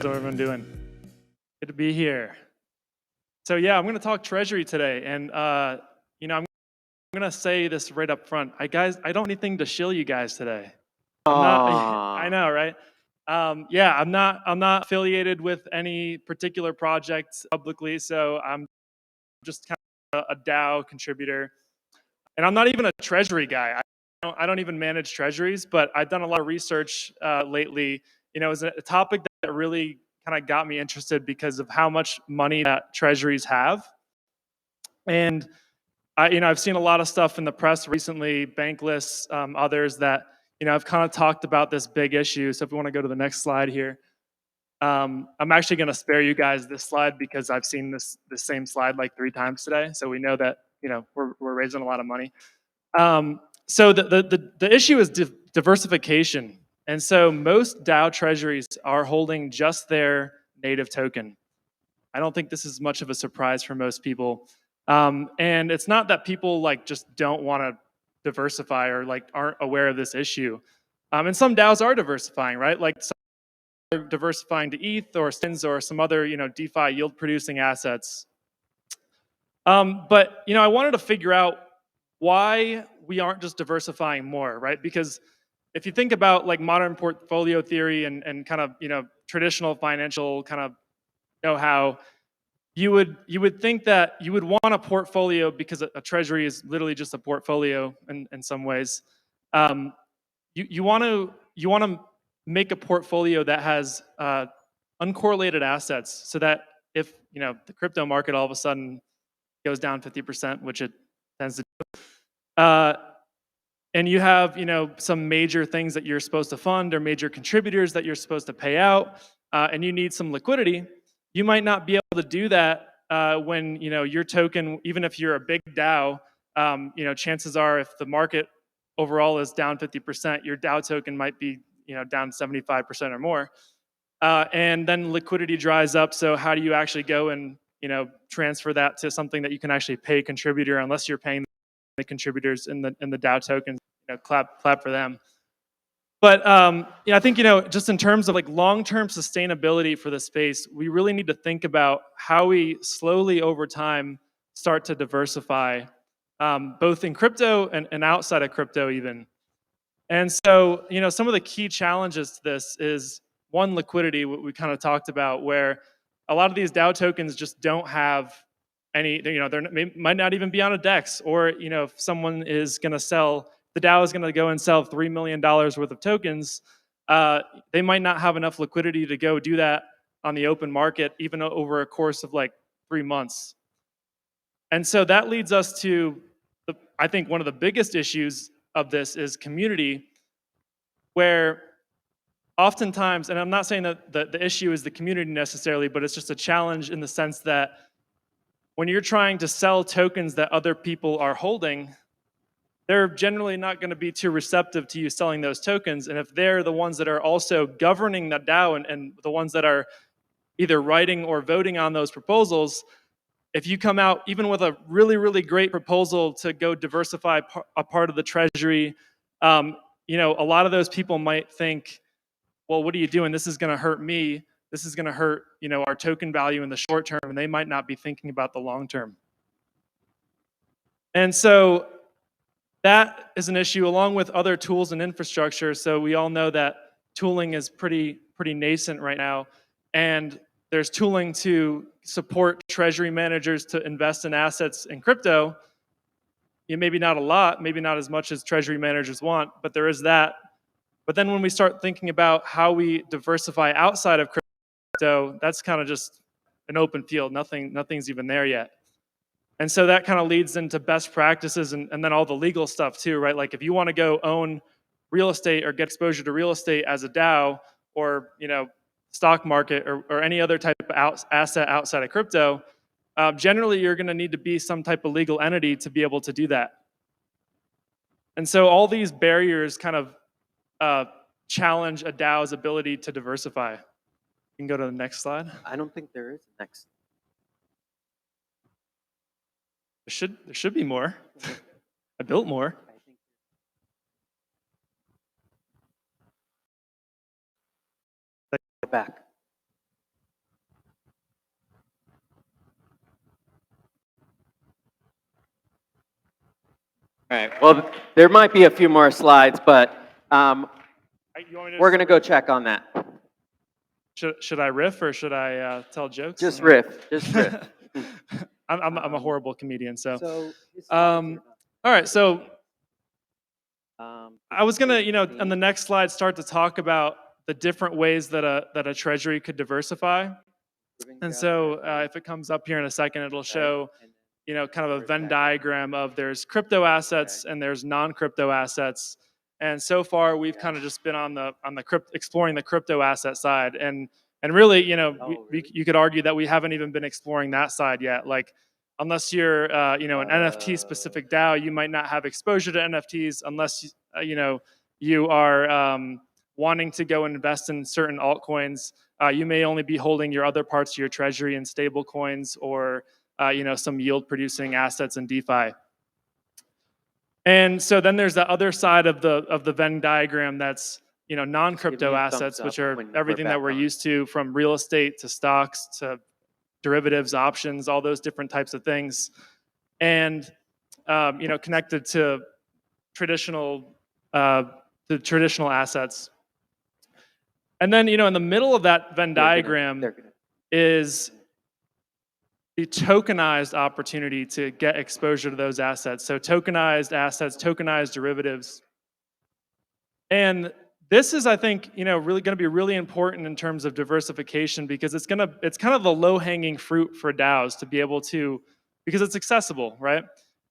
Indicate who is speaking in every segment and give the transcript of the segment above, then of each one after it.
Speaker 1: How's everyone doing? Good to be here. So yeah, I'm going to talk Treasury today, and I'm going to say this right up front. I don't have anything to shill you guys today. I'm not. I know, right? Yeah, I'm not affiliated with any particular project publicly, so I'm just kind of a DAO contributor, and I'm not even a Treasury guy. I don't even manage treasuries, but I've done a lot of research lately. It was a topic that really kind of got me interested because of how much money that treasuries have. And I've seen a lot of stuff in the press recently, Bankless, others that I've kind of talked about this big issue. So if we want to go to the next slide here, I'm actually going to spare you guys this slide because I've seen this same slide like 3 times today. So we know that we're raising a lot of money. So the issue is diversification. And so most DAO treasuries are holding just their native token. I don't think this is much of a surprise for most people. And it's not that people just don't want to diversify or aren't aware of this issue. And some DAOs are diversifying, right? Like some are diversifying to ETH or STINs or some other DeFi yield producing assets. But I wanted to figure out why we aren't just diversifying more, right? Because if you think about modern portfolio theory and kind of traditional financial kind of know-how, you would think that you would want a portfolio because a treasury is literally just a portfolio in some ways. You want to make a portfolio that has uncorrelated assets, so that if the crypto market all of a sudden goes down 50%, which it tends to do, and you have some major things that you're supposed to fund or major contributors that you're supposed to pay out, and you need some liquidity, you might not be able to do that when your token, even if you're a big DAO, chances are if the market overall is down 50%, your DAO token might be down 75% or more, and then liquidity dries up. So how do you actually go and transfer that to something that you can actually pay a contributor, unless you're paying the contributors in the DAO tokens? Clap for them. But I think just in terms of long-term sustainability for the space, we really need to think about how we slowly over time start to diversify, both in crypto and outside of crypto even. And so some of the key challenges to this is, one, liquidity, what we kind of talked about, where a lot of these DAO tokens just don't have any, they might not even be on a DEX, or if someone is going to sell, the DAO is going to go and sell $3 million worth of tokens, they might not have enough liquidity to go do that on the open market, even over a course of 3 months. And so that leads us to, I think, one of the biggest issues of this is community, where oftentimes, and I'm not saying that the issue is the community necessarily, but it's just a challenge in the sense that when you're trying to sell tokens that other people are holding, they're generally not going to be too receptive to you selling those tokens. And if they're the ones that are also governing the DAO and the ones that are either writing or voting on those proposals, if you come out even with a really, really great proposal to go diversify a part of the treasury, a lot of those people might think, well, what are you doing? This is going to hurt me. This is going to hurt, our token value in the short term, and they might not be thinking about the long term. And so that is an issue, along with other tools and infrastructure. So we all know that tooling is pretty nascent right now, and there's tooling to support treasury managers to invest in assets in crypto. Maybe not a lot, maybe not as much as treasury managers want, but there is that. But then when we start thinking about how we diversify outside of crypto, that's kind of just an open field. Nothing's even there yet. And so that kind of leads into best practices and then all the legal stuff too, right? Like if you want to go own real estate or get exposure to real estate as a DAO, or stock market or any other type of asset outside of crypto, generally you're going to need to be some type of legal entity to be able to do that. And so all these barriers kind of challenge a DAO's ability to diversify. You can go to the next slide.
Speaker 2: I don't think there is a next.
Speaker 1: There should be more. I built more.
Speaker 2: Back. All right. Well, there might be a few more slides, but we're going to go check on that.
Speaker 1: Should I riff or should I tell jokes?
Speaker 2: Just riff. Just riff.
Speaker 1: I'm a horrible comedian, so. All right, so I was gonna, on the next slide, start to talk about the different ways that a treasury could diversify. And so, if it comes up here in a second, it'll show, kind of a Venn diagram of there's crypto assets and there's non-crypto assets. And so far, we've kind of just been on the exploring the crypto asset side, and really, you could argue that we haven't even been exploring that side yet. Like, unless you're, an NFT specific DAO, you might not have exposure to NFTs unless you are wanting to go and invest in certain altcoins. You may only be holding your other parts of your treasury in stable coins or some yield producing assets in DeFi. And so then there's the other side of the Venn diagram that's non-crypto assets, which are everything that we're used to, from real estate to stocks to derivatives, options, all those different types of things, and connected to traditional assets. And then in the middle of that Venn diagram is the tokenized opportunity to get exposure to those assets. So tokenized assets, tokenized derivatives. And this is, I think, really going to be really important in terms of diversification, because it's kind of the low-hanging fruit for DAOs to be able to, because it's accessible, right?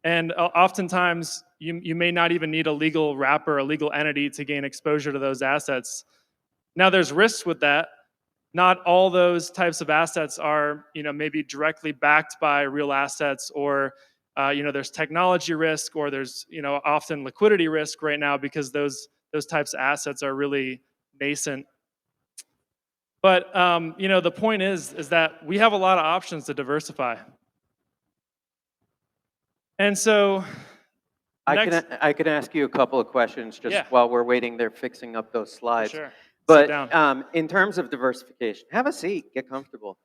Speaker 1: And oftentimes you may not even need a legal wrapper, a legal entity to gain exposure to those assets. Now there's risks with that. Not all those types of assets are, maybe directly backed by real assets, or, there's technology risk, or there's, often liquidity risk right now because those types of assets are really nascent. But, the point is that we have a lot of options to diversify. And so
Speaker 2: I can ask you a couple of questions just while we're waiting. They're fixing up those slides.
Speaker 1: Sure.
Speaker 2: But in terms of diversification, have a seat, get comfortable.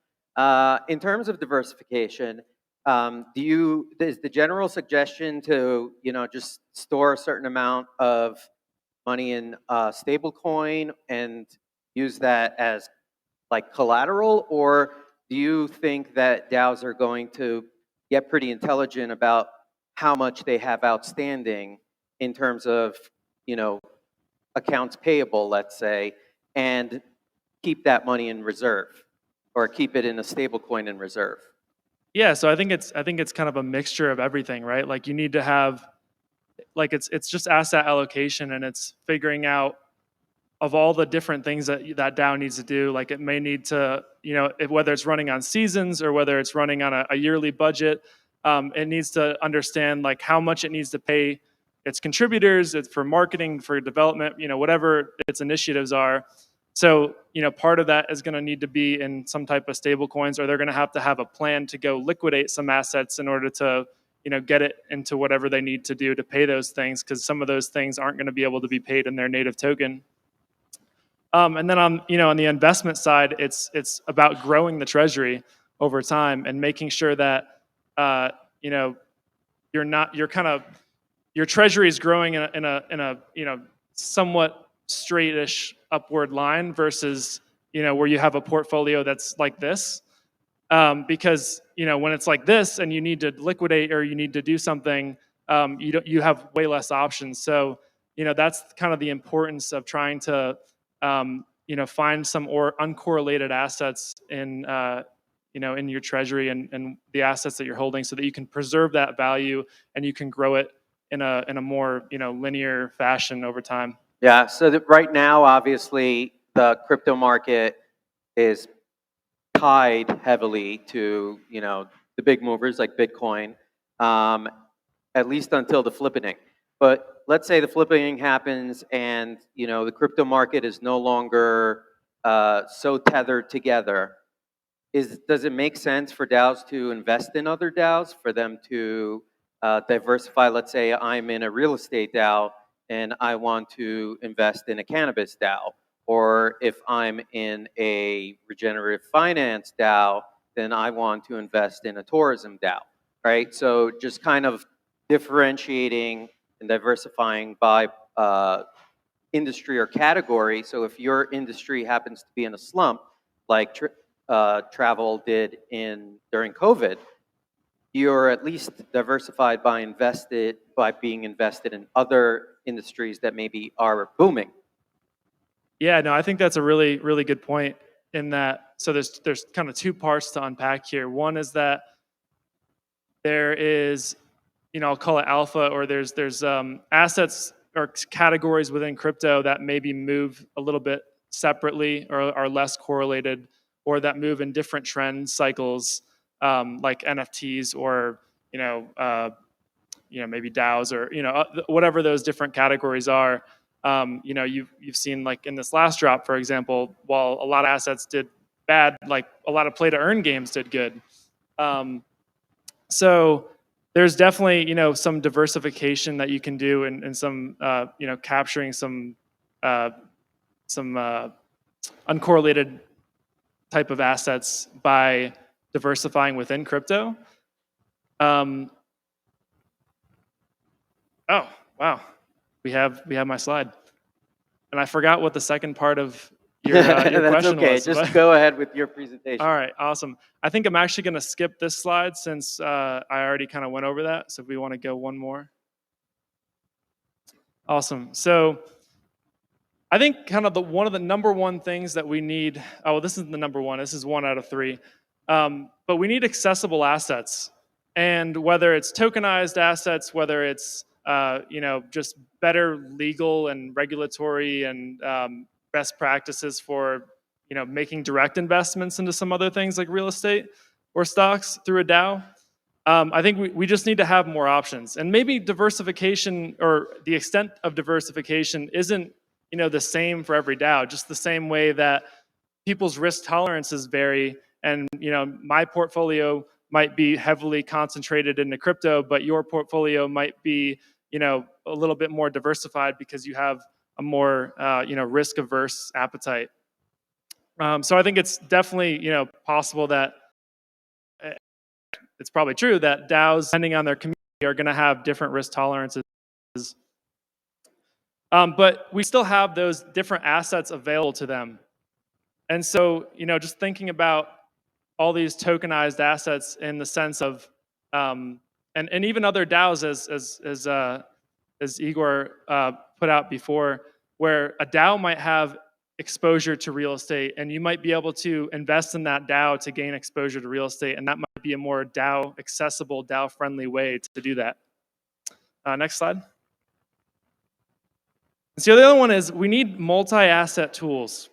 Speaker 2: In terms of diversification, is the general suggestion to just store a certain amount of money in stable coin and use that as like collateral, or do you think that DAOs are going to get pretty intelligent about how much they have outstanding in terms of accounts payable, let's say, and keep that money in reserve, or keep it in a stable coin in reserve?
Speaker 1: Yeah, so I think it's kind of a mixture of everything, right? Like, you need to have, like, it's just asset allocation, and it's figuring out of all the different things that DAO needs to do. Like, it may need to, whether it's running on seasons or whether it's running on a yearly budget, it needs to understand like how much it needs to pay its contributors, it's for marketing, for development, whatever its initiatives are. So, part of that is going to need to be in some type of stable coins, or they're going to have a plan to go liquidate some assets in order to, get it into whatever they need to do to pay those things, because some of those things aren't going to be able to be paid in their native token. And then on the investment side, it's about growing the treasury over time and making sure that your treasury is growing in a somewhat straightish upward line versus where you have a portfolio that's like this, because when it's like this and you need to liquidate or you need to do something, you have way less options. So that's kind of the importance of trying to find some uncorrelated assets in in your treasury and the assets that you're holding, so that you can preserve that value and you can grow it in a more linear fashion over time.
Speaker 2: Yeah. So that right now, obviously, the crypto market is tied heavily to the big movers like Bitcoin, at least until the flippening. But let's say the flippening happens and the crypto market is no longer so tethered together. Does it make sense for DAOs to invest in other DAOs, for them to diversify? Let's say I'm in a real estate DAO and I want to invest in a cannabis DAO, or if I'm in a regenerative finance DAO, then I want to invest in a tourism DAO, right? So just kind of differentiating and diversifying by industry or category. So if your industry happens to be in a slump, like travel did during COVID, you're at least diversified by being invested in other industries that maybe are booming.
Speaker 1: Yeah, no, I think that's a really, really good point in that. So there's kind of two parts to unpack here. One is that there is, I'll call it alpha, or there's assets or categories within crypto that maybe move a little bit separately or are less correlated, or that move in different trend cycles, like NFTs or maybe DAOs or whatever those different categories are. You've seen, like in this last drop, for example, while a lot of assets did bad, like a lot of play to earn games did good. So there's definitely some diversification that you can do, and some capturing some uncorrelated type of assets by diversifying within crypto. Oh wow, we have my slide, and I forgot what the second part of your question
Speaker 2: okay.
Speaker 1: was.
Speaker 2: Just go ahead with your presentation.
Speaker 1: All right, awesome. I think I'm actually going to skip this slide since I already kind of went over that. So if we want to go one more. Awesome. So I think kind of one of the number one things that we need, this isn't the number one, this is 1 out of 3. But we need accessible assets. And whether it's tokenized assets, whether it's just better legal and regulatory and best practices for making direct investments into some other things like real estate or stocks through a DAO. I think we just need to have more options, and maybe diversification, or the extent of diversification, isn't the same for every DAO. Just the same way that people's risk tolerances vary, and my portfolio might be heavily concentrated into crypto, but your portfolio might be a little bit more diversified because you have a more risk averse appetite. So I think it's definitely possible that it's probably true that DAOs, depending on their community, are going to have different risk tolerances. But we still have those different assets available to them. And so, just thinking about all these tokenized assets in the sense of, and even other DAOs, as Igor put out before, where a DAO might have exposure to real estate, and you might be able to invest in that DAO to gain exposure to real estate, and that might be a more DAO accessible, DAO friendly way to do that. Next slide. So the other one is we need multi-asset tools.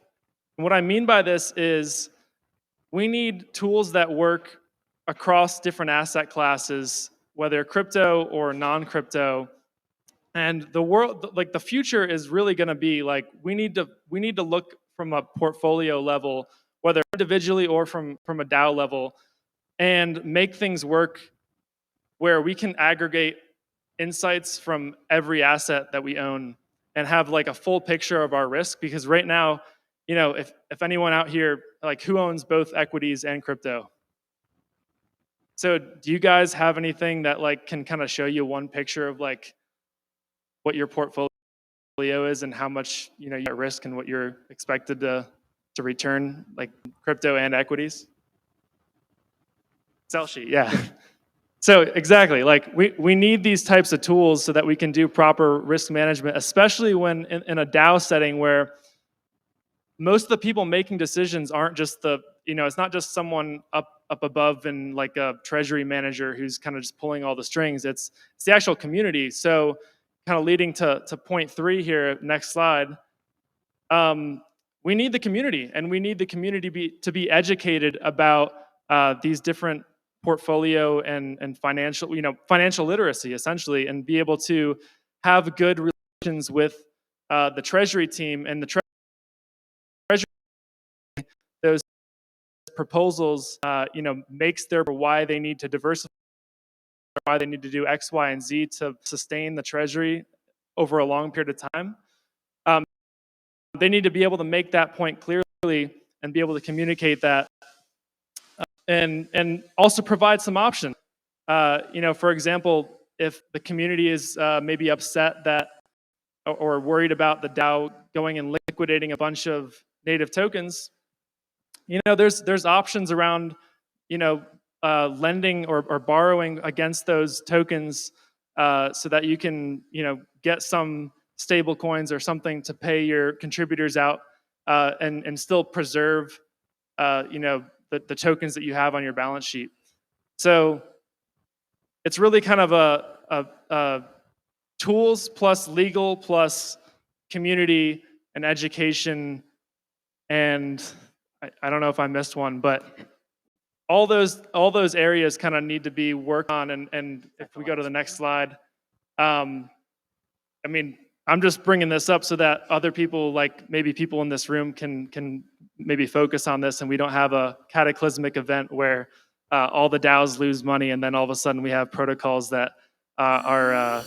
Speaker 1: And what I mean by this is we need tools that work across different asset classes, whether crypto or non-crypto. And the world, like the future, is really going to be like we need to look from a portfolio level, whether individually or from a DAO level, and make things work where we can aggregate insights from every asset that we own and have like a full picture of our risk. Because right now, if anyone out here, like, who owns both equities and crypto? So do you guys have anything that like can kind of show you one picture of like what your portfolio is and how much you're at risk and what you're expected to return, like crypto and equities? Excel sheet, yeah. So exactly, like we need these types of tools so that we can do proper risk management, especially when in a DAO setting where most of the people making decisions aren't just it's not just someone up above and like a treasury manager who's kind of just pulling all the strings. It's the actual community. So kind of leading to point 3 here, next slide. We need the community, and we need the community to be educated about these different portfolio and financial literacy, essentially, and be able to have good relations with the treasury team and the treasury. Those proposals, makes their why they need to diversify, why they need to do X, Y, and Z to sustain the treasury over a long period of time. They need to be able to make that point clearly and be able to communicate that, and also provide some options. For example, if the community is maybe upset that or worried about the DAO going and liquidating a bunch of native tokens, there's options around, lending or borrowing against those tokens so that you can, get some stable coins or something to pay your contributors out and still preserve, the tokens that you have on your balance sheet. So it's really kind of a tools plus legal plus community and education, and I don't know if I missed one, but all those areas kind of need to be worked on. And if we go to the next slide, I'm just bringing this up so that other people, like maybe people in this room, can maybe focus on this, and we don't have a cataclysmic event where all the DAOs lose money, and then all of a sudden we have protocols that are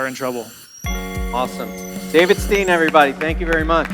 Speaker 1: in trouble.
Speaker 2: Awesome. David Steen, everybody. Thank you very much.